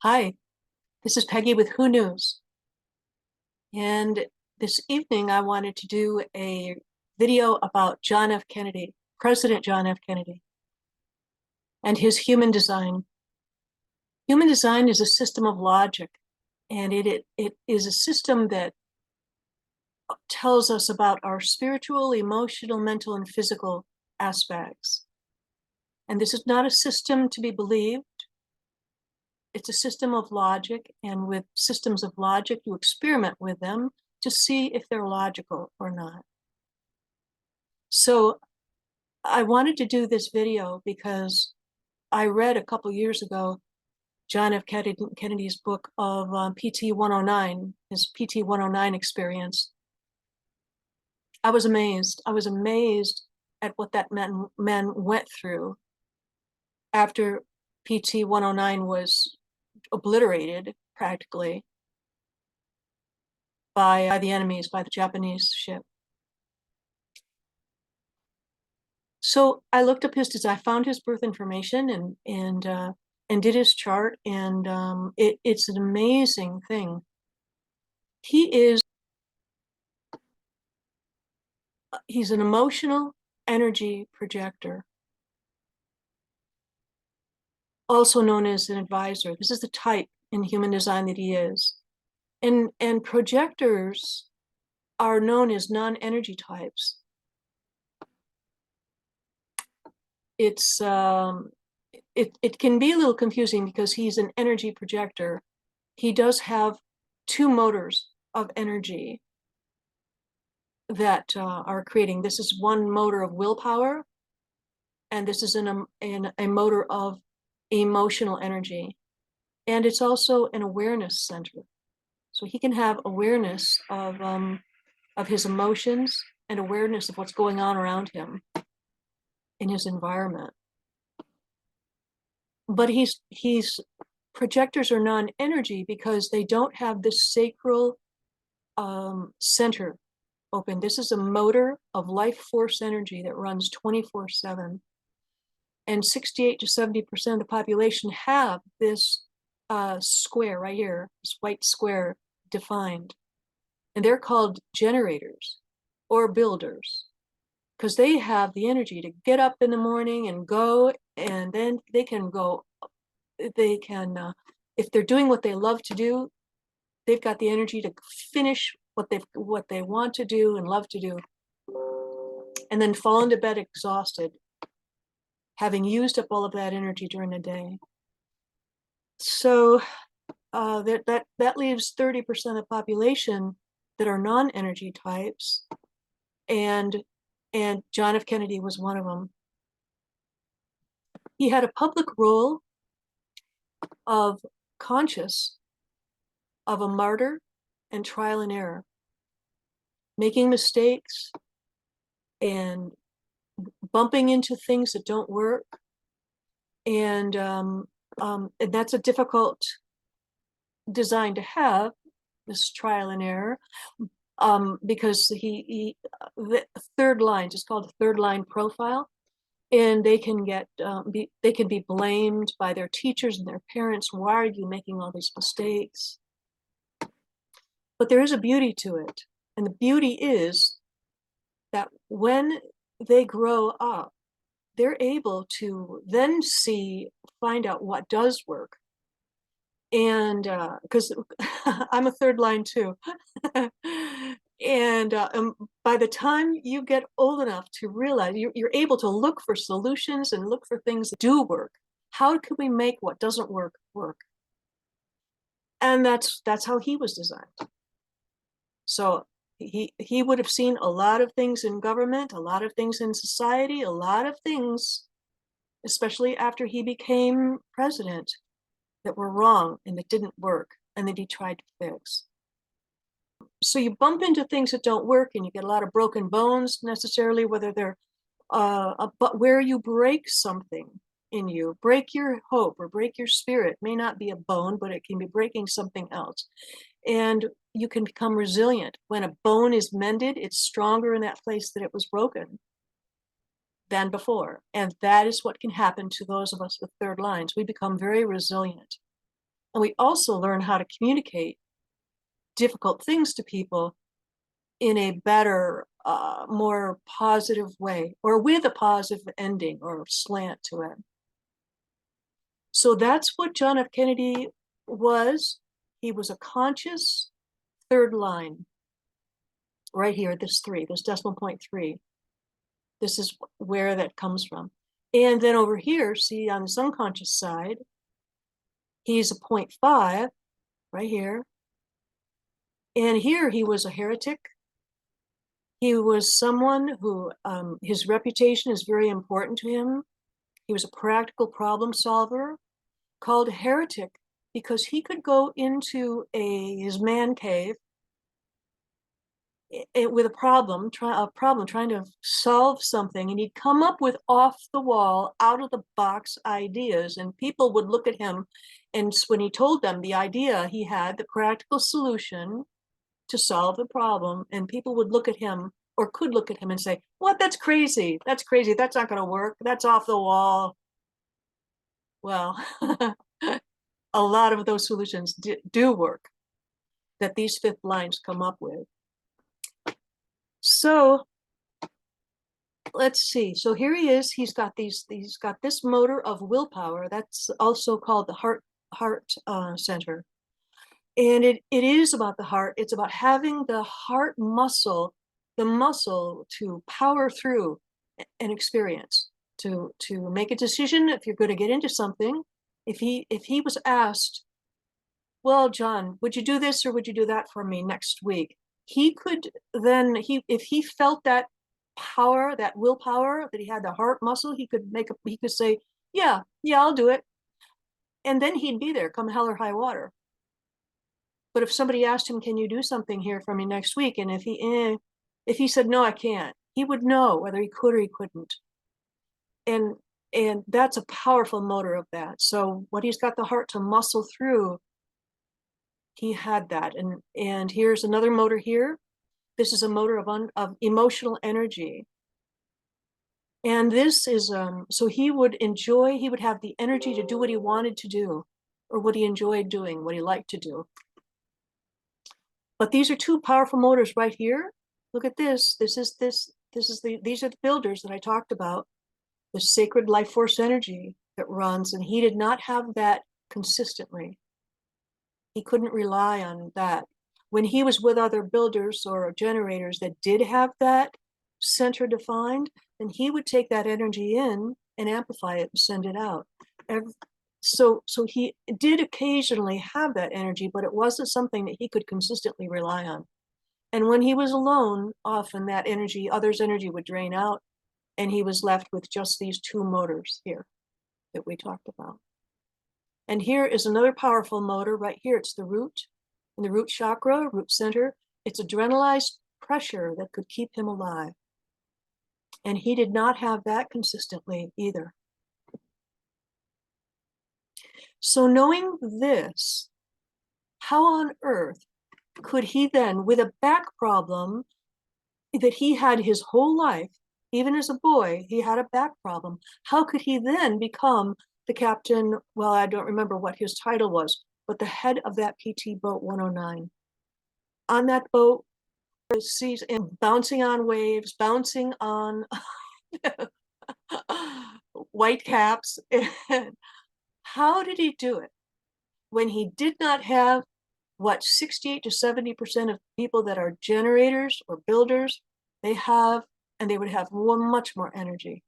Hi, this is Peggy with Who News. And this evening I wanted to do a video about John F. Kennedy, President John F. Kennedy, and his human design. Human design is a system of logic, and it is a system that tells us about our spiritual, emotional, mental, and physical aspects. And this is not a system to be believed. It's a system of logic, and with systems of logic, you experiment with them to see if they're logical or not. So I wanted to do this video because I read a couple years ago John F. Kennedy's book of PT109, his PT109 experience. I was amazed. I was amazed at what that man went through after PT109 was obliterated practically by the enemies, by the Japanese ship. So I looked up his design, I found his birth information and did his chart, and it's an amazing thing. He's an emotional energy projector, also known as an advisor. This is the type in human design that he is. And projectors are known as non-energy types. It can be a little confusing because he's an energy projector. He does have two motors of energy that are creating. This is one motor of willpower, and this is a motor of emotional energy. And it's also an awareness center. So he can have awareness of his emotions and awareness of what's going on around him in his environment. But projectors are non-energy because they don't have this sacral center open. This is a motor of life force energy that runs 24/7. And 68 to 70% of the population have this square right here, this white square defined. And they're called generators or builders because they have the energy to get up in the morning and go, and then they can if they're doing what they love to do, they've got the energy to finish what they want to do and love to do, and then fall into bed exhausted, having used up all of that energy during the day. So that leaves 30% of the population that are non-energy types, and John F. Kennedy was one of them. He had a public role of conscious of a martyr and trial and error, making mistakes and bumping into things that don't work, and that's a difficult design to have, this trial and error, because the third line, it's called the third line profile, and they can be blamed by their teachers and their parents. Why are you making all these mistakes? But there is a beauty to it, and the beauty is that when they grow up, they're able to then find out what does work. And because I'm a third line too. And by the time you get old enough to realize you're able to look for solutions and look for things that do work. How can we make what doesn't work work? And that's how he was designed. So he would have seen a lot of things in government, a lot of things in society, a lot of things, especially after he became president, that were wrong and that didn't work and that he tried to fix. So you bump into things that don't work, and you get a lot of broken bones necessarily, whether they're but where you break something in you, break your hope or break your spirit, may not be a bone, but it can be breaking something else. And you can become resilient. When a bone is mended, it's stronger in that place that it was broken than before. And that is what can happen to those of us with third lines. We become very resilient. And we also learn how to communicate difficult things to people in a better, more positive way, or with a positive ending or slant to it. So that's what John F. Kennedy was. He was a conscious third line. Right here, this decimal point 3. This is where that comes from. And then over here, see on this unconscious side, he's a 0.5 right here. And here he was a heretic. He was someone who, his reputation is very important to him. He was a practical problem solver, called a heretic because he could go into his man cave with a problem trying to solve something, and he'd come up with off the wall, out of the box ideas, and people would look at him, and when he told them the idea he had, the practical solution to solve the problem, and people would look at him, or could look at him and say, what, that's crazy, that's not going to work, that's off the wall. Well, a lot of those solutions do work that these fifth lines come up with. So let's see. So here he is. He's got this motor of willpower. That's also called the heart center. And it is about the heart. It's about having the heart muscle, the muscle to power through an experience, to make a decision if you're going to get into something. If he was asked, well, John, would you do this or would you do that for me next week? He could then, if he felt that power, that willpower, that he had the heart muscle, he could say, yeah, I'll do it. And then he'd be there come hell or high water. But if somebody asked him, can you do something here for me next week? And if he said, no, I can't, he would know whether he could or he couldn't. And that's a powerful motor of that. So what he's got the heart to muscle through, he had that. And here's another motor here. This is a motor of emotional energy. And this is, so he would have the energy to do what he wanted to do, or what he enjoyed doing, what he liked to do. But these are two powerful motors right here. Look at this. These are the builders that I talked about, the sacred life force energy that runs, and he did not have that consistently. He couldn't rely on that. When he was with other builders or generators that did have that center defined, then he would take that energy in and amplify it and send it out. So he did occasionally have that energy, but it wasn't something that he could consistently rely on. And when he was alone, often that energy, others' energy would drain out, and he was left with just these two motors here that we talked about. And here is another powerful motor right here. It's the root, in the root chakra, root center. It's adrenalized pressure that could keep him alive. And he did not have that consistently either. So knowing this, how on earth could he then, with a back problem that he had his whole life, even as a boy, he had a back problem, how could he then become the captain? Well, I don't remember what his title was, but the head of that PT boat 109. On that boat, seas and bouncing on waves, bouncing on white caps. How did he do it when he did not have what 68 to 70% of people that are generators or builders, they have, and they would have much more energy.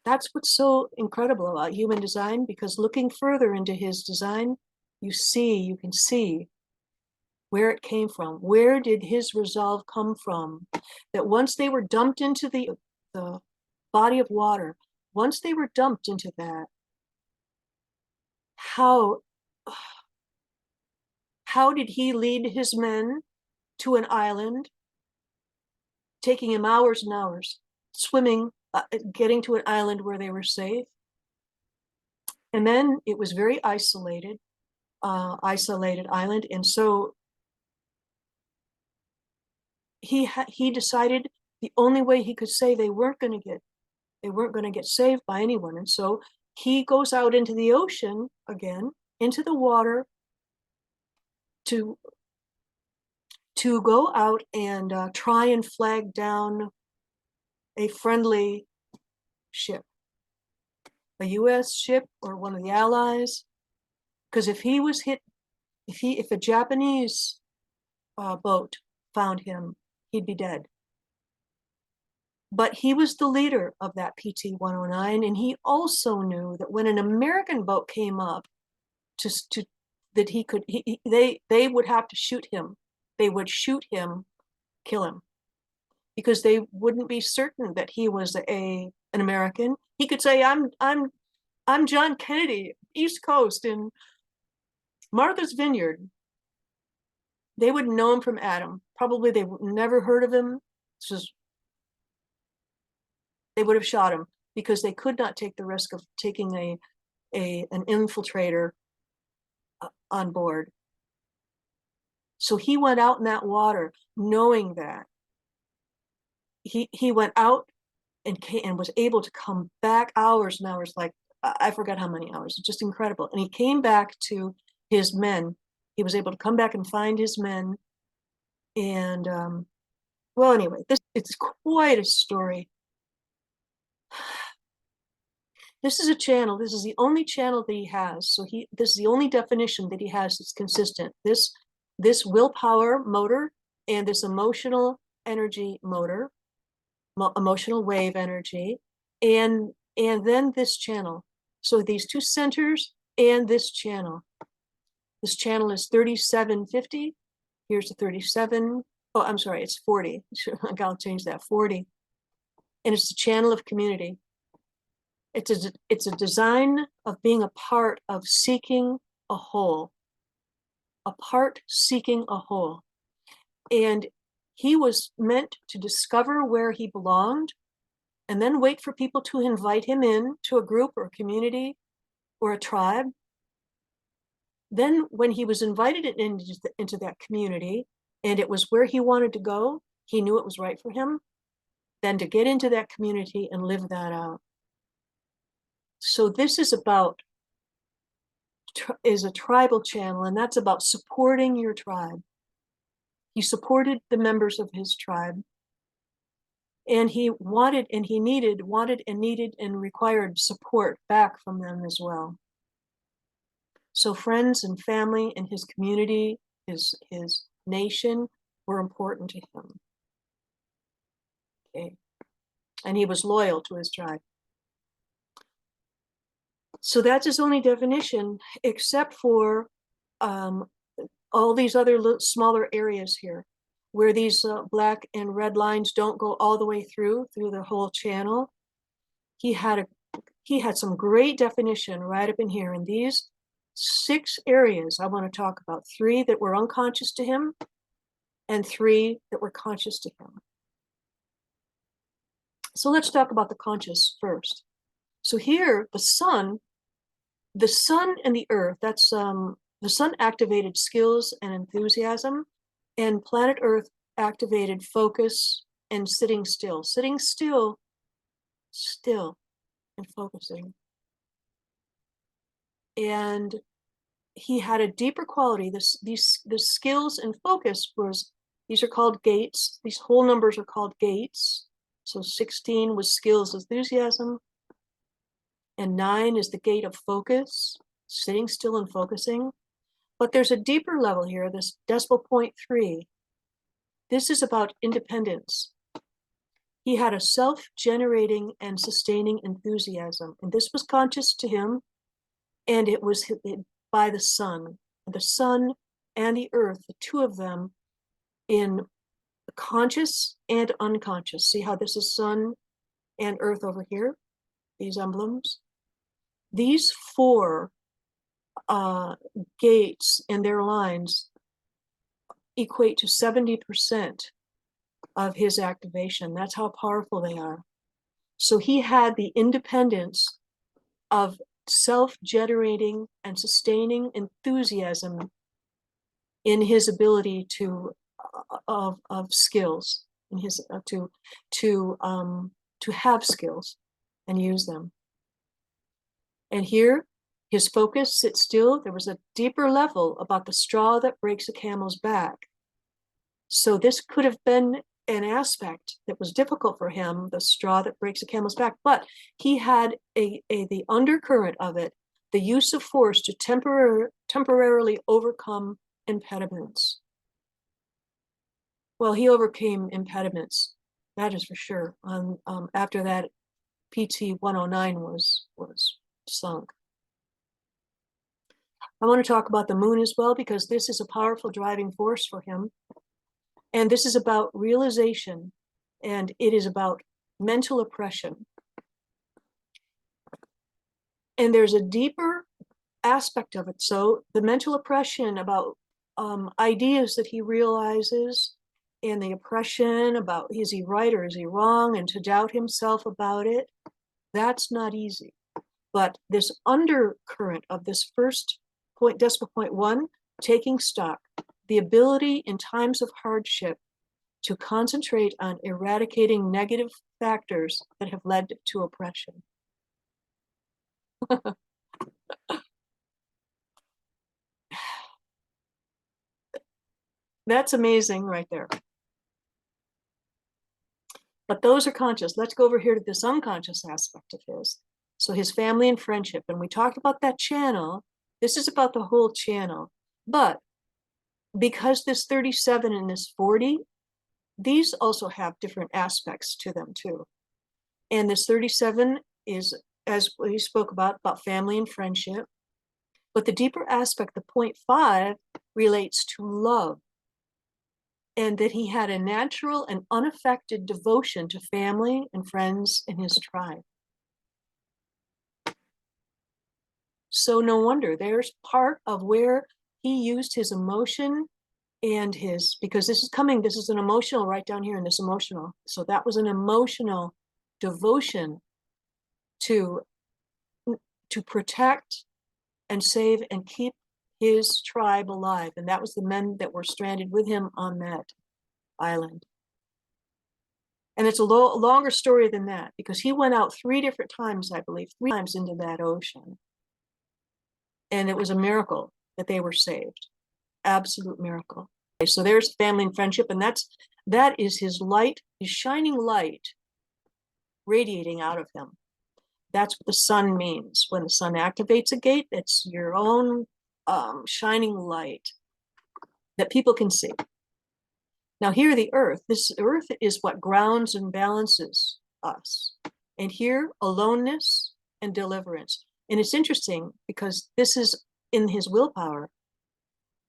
That's what's so incredible about human design, because looking further into his design, you can see where it came from. Where did his resolve come from? That once they were dumped into the body of water, once they were dumped into that, how did he lead his men to an island, taking him hours and hours, swimming, getting to an island where they were safe? And then it was very isolated island. And so he decided the only way he could say they weren't going to get saved by anyone. And so he goes out into the ocean again, into the water to go out and try and flag down a friendly ship, a U.S. ship or one of the Allies. Because if he was hit, if a Japanese boat found him, he'd be dead. But he was the leader of that PT-109, and he also knew that when an American boat came up, that they would have to shoot him. They would shoot him, kill him, because they wouldn't be certain that he was an American. He could say, I'm John Kennedy, East Coast in Martha's Vineyard. They wouldn't know him from Adam. Probably they never heard of him. They would have shot him because they could not take the risk of taking an infiltrator on board. So he went out in that water knowing that. He went out and was able to come back hours and hours, like I forgot how many hours. It's just incredible. And he came back to his men. He was able to come back and find his men. And well, anyway, it's quite a story. This is a channel. This is the only channel that he has. So this is the only definition that he has that's consistent. This willpower motor and this emotional energy motor, emotional wave energy, and then this channel. So these two centers and this channel. This channel is 3750. Here's the 37. Oh, I'm sorry, it's 40. I gotta change that, 40. And it's the channel of community. It's a design of being a part of seeking a whole, a part seeking a whole. And he was meant to discover where he belonged and then wait for people to invite him in to a group or a community or a tribe. Then when he was invited into that community and it was where he wanted to go, he knew it was right for him, then to get into that community and live that out. So this is a tribal channel, and that's about supporting your tribe. He supported the members of his tribe, and he wanted and needed and required support back from them as well. So friends and family and his community, his nation were important to him. Okay. And he was loyal to his tribe. So that's his only definition, except for all these other smaller areas here, where these black and red lines don't go all the way through the whole channel. He had some great definition right up in here. In these 6 areas, I want to talk about 3 that were unconscious to him and 3 that were conscious to him. So let's talk about the conscious first. So here, the sun and the earth, that's the sun activated skills and enthusiasm, and planet Earth activated focus and sitting still and focusing. And he had a deeper quality. These skills and focus these are called gates. These whole numbers are called gates. So 16 was skills, enthusiasm, and 9 is the gate of focus, sitting still and focusing. But there's a deeper level here, this decimal point 3. This is about independence. He had a self-generating and sustaining enthusiasm, and this was conscious to him, and it was by the sun and the earth, the 2 of them in conscious and unconscious. See how this is sun and earth over here, these emblems? These 4 gates and their lines equate to 70% of his activation. That's how powerful they are. So he had the independence of self-generating and sustaining enthusiasm in his ability of skills, in his to have skills and use them. And here His focus sits still. There was a deeper level about the straw that breaks a camel's back. So this could have been an aspect that was difficult for him, the straw that breaks a camel's back, but he had the undercurrent of it, the use of force to temporarily overcome impediments. Well, he overcame impediments, that is for sure. After that, PT109 was sunk. I want to talk about the moon as well, because this is a powerful driving force for him. And this is about realization, and it is about mental oppression. And there's a deeper aspect of it. So the mental oppression about ideas that he realizes, and the oppression about is he right or is he wrong, and to doubt himself about it, that's not easy. But this undercurrent of this first point, decimal point 1, taking stock, the ability in times of hardship to concentrate on eradicating negative factors that have led to oppression. That's amazing right there. But those are conscious. Let's go over here to this unconscious aspect of his. So his family and friendship. And we talked about that channel. This is about the whole channel. But because this 37 and this 40, these also have different aspects to them too. And this 37 is, as we spoke about family and friendship. But the deeper aspect, the 0.5, relates to love. And that he had a natural and unaffected devotion to family and friends in his tribe. So no wonder, there's part of where he used his emotion and his, because this is an emotional right down here in this emotional. So that was an emotional devotion to protect and save and keep his tribe alive. And that was the men that were stranded with him on that island. And it's a longer story than that, because he went out 3 different times, I believe, 3 times into that ocean. And it was a miracle that they were saved. Absolute miracle. Okay, so there's family and friendship, and that is his light, his shining light radiating out of him. That's what the sun means. When the sun activates a gate, it's your own shining light that people can see. Now here, the earth, this earth is what grounds and balances us. And here, aloneness and deliverance. And it's interesting because this is in his willpower.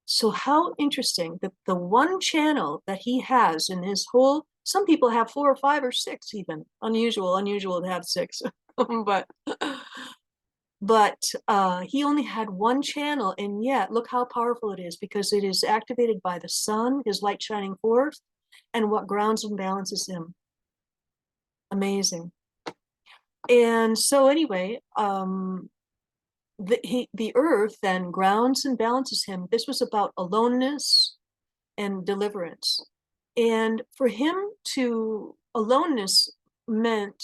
So how interesting that the one channel that he has in his whole, some people have 4 or 5 or 6 even, unusual to have 6, but he only had one channel, and yet look how powerful it is, because it is activated by the sun, his light shining forth, and what grounds and balances him. Amazing. And so anyway, the earth then grounds and balances him. This was about aloneness and deliverance. And for him to, aloneness meant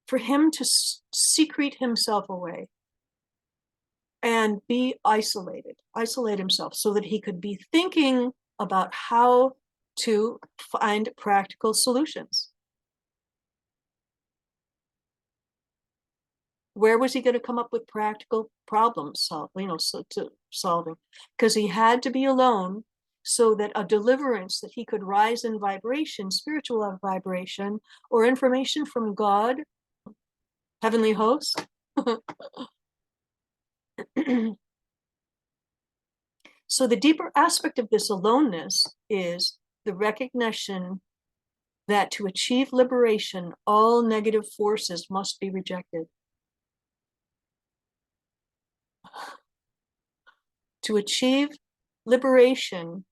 for him to secrete himself away and be isolate himself, so that he could be thinking about how to find practical solutions. Where was he going to come up with practical problem solving? Because he had to be alone, so that a deliverance, that he could rise in vibration, spiritual vibration, or information from God, heavenly hosts. So the deeper aspect of this aloneness is the recognition that to achieve liberation, all negative forces must be rejected. To achieve liberation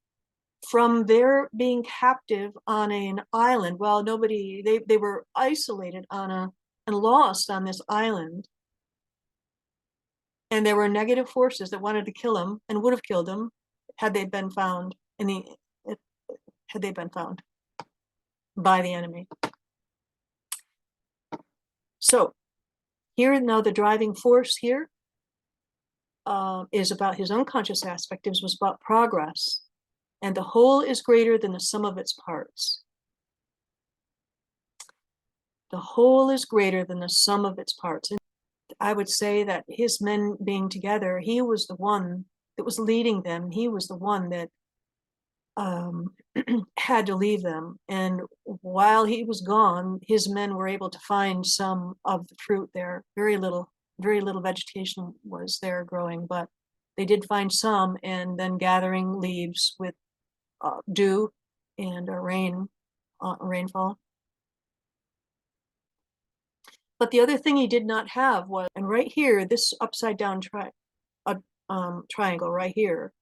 from their being captive on an island, well, they were isolated and lost on this island. And there were negative forces that wanted to kill him and would have killed him had they been found by the enemy. So here now, the driving force here is about his unconscious aspect. It was about progress. And the whole is greater than the sum of its parts. The whole is greater than the sum of its parts. And I would say that his men being together, he was the one that was leading them. He was the one that had to leave them. And while he was gone, his men were able to find some of the fruit there. Very little vegetation was there growing, but they did find some, and then gathering leaves with dew and rainfall. But the other thing he did not have was, and right here, this upside down triangle right here,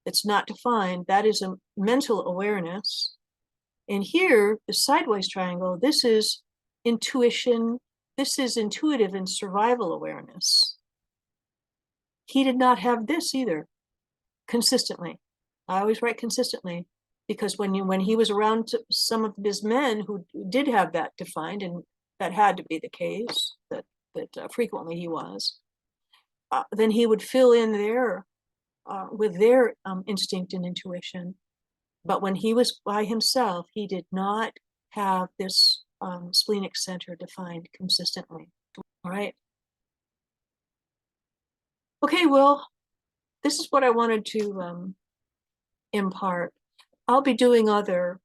it's not defined, that is a mental awareness. And here, the sideways triangle, this is intuition, this is intuitive and survival awareness. He did not have this either, consistently. I always write consistently, because when he was around some of his men who did have that defined, and that had to be the case, that frequently he was, then he would fill in there with their instinct and intuition. But when he was by himself, he did not have this splenic center defined consistently. All right. Okay, well, this is what I wanted to impart. I'll be doing other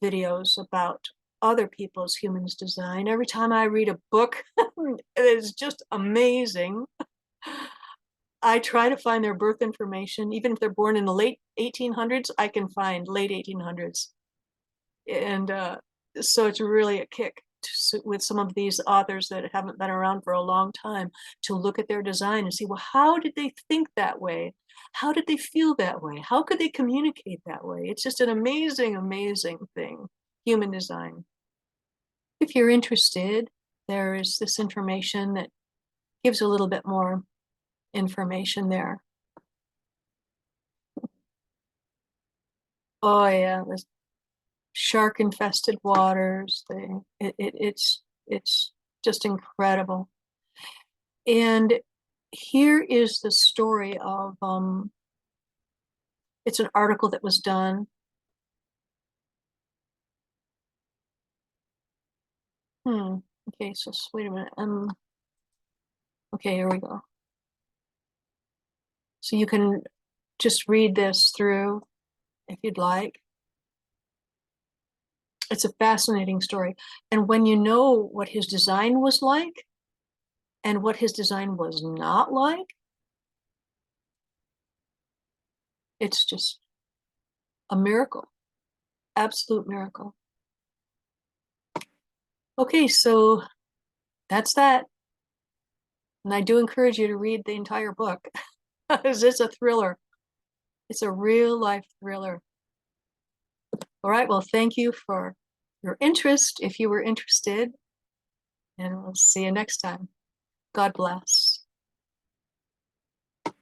videos about other people's humans design. Every time I read a book, it's just amazing. I try to find their birth information. Even if they're born in the late 1800s, I can find late 1800s. And so it's really a kick with some of these authors that haven't been around for a long time, to look at their design and see, well, how did they think that way? How did they feel that way? How could they communicate that way? It's just an amazing, amazing thing, human design. If you're interested, there is this information that gives a little bit more information there. Oh yeah, the shark-infested waters thing. It's just incredible. And here is the story of it's an article that was done. Okay, so wait a minute. Okay, here we go. So you can just read this through if you'd like. It's a fascinating story. And when you know what his design was like and what his design was not like, it's just a miracle, absolute miracle. Okay, so that's that. And I do encourage you to read the entire book, because it's a thriller. It's a real life thriller. All right, well, thank you for your interest, if you were interested, and we'll see you next time. God bless.